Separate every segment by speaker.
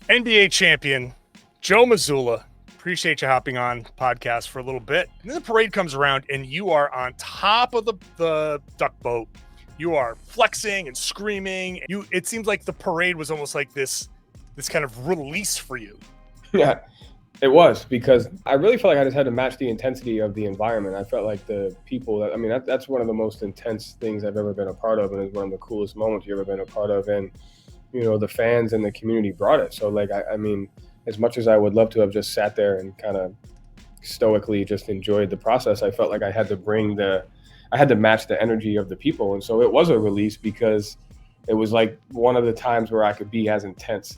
Speaker 1: NBA champion Joe Mazzulla. Appreciate you hopping on podcast for a little bit. And then the parade comes around and you are on top of the duck boat. You are flexing and screaming. It seems like the parade was almost like this kind of release for you.
Speaker 2: Yeah, it was, because I really felt like I just had to match the intensity of the environment. I felt like the people that's one of the most intense things I've ever been a part of, and it's one of the coolest moments you've ever been a part of. And, the fans and the community brought it. So I mean, as much as I would love to have just sat there and kind of stoically just enjoyed the process, I felt like I had to match the energy of the people. And so it was a release, because it was like one of the times where I could be as intense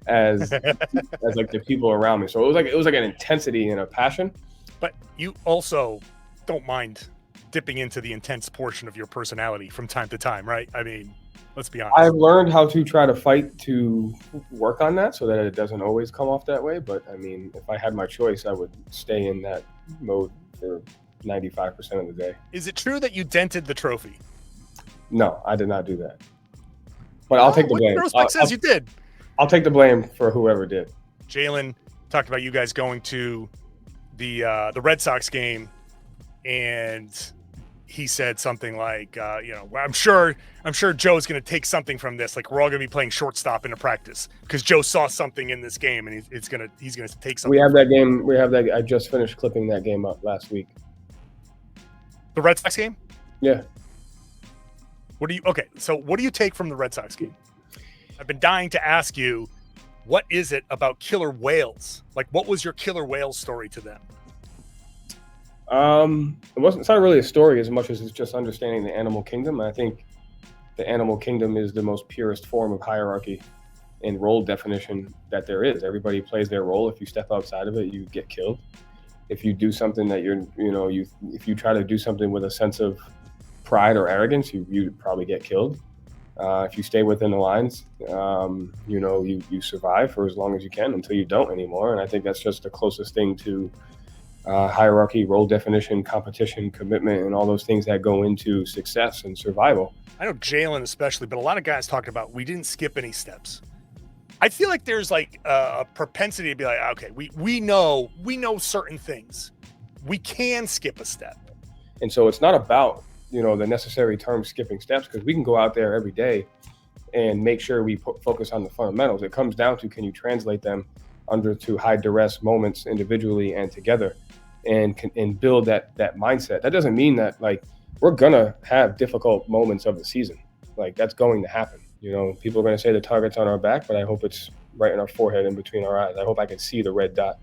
Speaker 2: as like the people around me. So it was like an intensity and a passion.
Speaker 1: But you also don't mind dipping into the intense portion of your personality from time to time, right? I mean, let's be honest.
Speaker 2: I've learned how to try to fight to work on that so that it doesn't always come off that way. But I mean, if I had my choice, I would stay in that mode for 95% of the day.
Speaker 1: Is it true that you dented the trophy?
Speaker 2: No, I did not do that. But I'll take the blame.
Speaker 1: Retrospect says you did.
Speaker 2: I'll take the blame for whoever did.
Speaker 1: Jaylen talked about you guys going to the Red Sox game, and he said something like, I'm sure Joe's going to take something from this. Like, we're all going to be playing shortstop in a practice because Joe saw something in this game, and he's going to take something.
Speaker 2: We have that game. I just finished clipping that game up last week.
Speaker 1: The Red Sox game?
Speaker 2: Yeah.
Speaker 1: So what do you take from the Red Sox game? I've been dying to ask you, what is it about killer whales? Like, what was your killer whale story to them?
Speaker 2: It's not really a story as much as it's just understanding the animal kingdom. I think the animal kingdom is the most purest form of hierarchy and role definition that there is. Everybody plays their role. If you step outside of it, you get killed. If you do something that if you try to do something with a sense of pride or arrogance, you probably get killed. If you stay within the lines, you survive for as long as you can until you don't anymore. And I think that's just the closest thing to hierarchy, role definition, competition, commitment, and all those things that go into success and survival.
Speaker 1: I know Jaylen especially, but a lot of guys talking about we didn't skip any steps. I feel like there's like a propensity to be like, okay, we know certain things. We can skip a step.
Speaker 2: And so it's not about, the necessary term skipping steps, because we can go out there every day and make sure we focus on the fundamentals. It comes down to, can you translate them to high duress moments individually and together, and build that mindset. That doesn't mean that we're gonna have difficult moments of the season. That's going to happen. People are going to say the target's on our back, but I hope it's right in our forehead, in between our eyes. I hope I can see the red dot.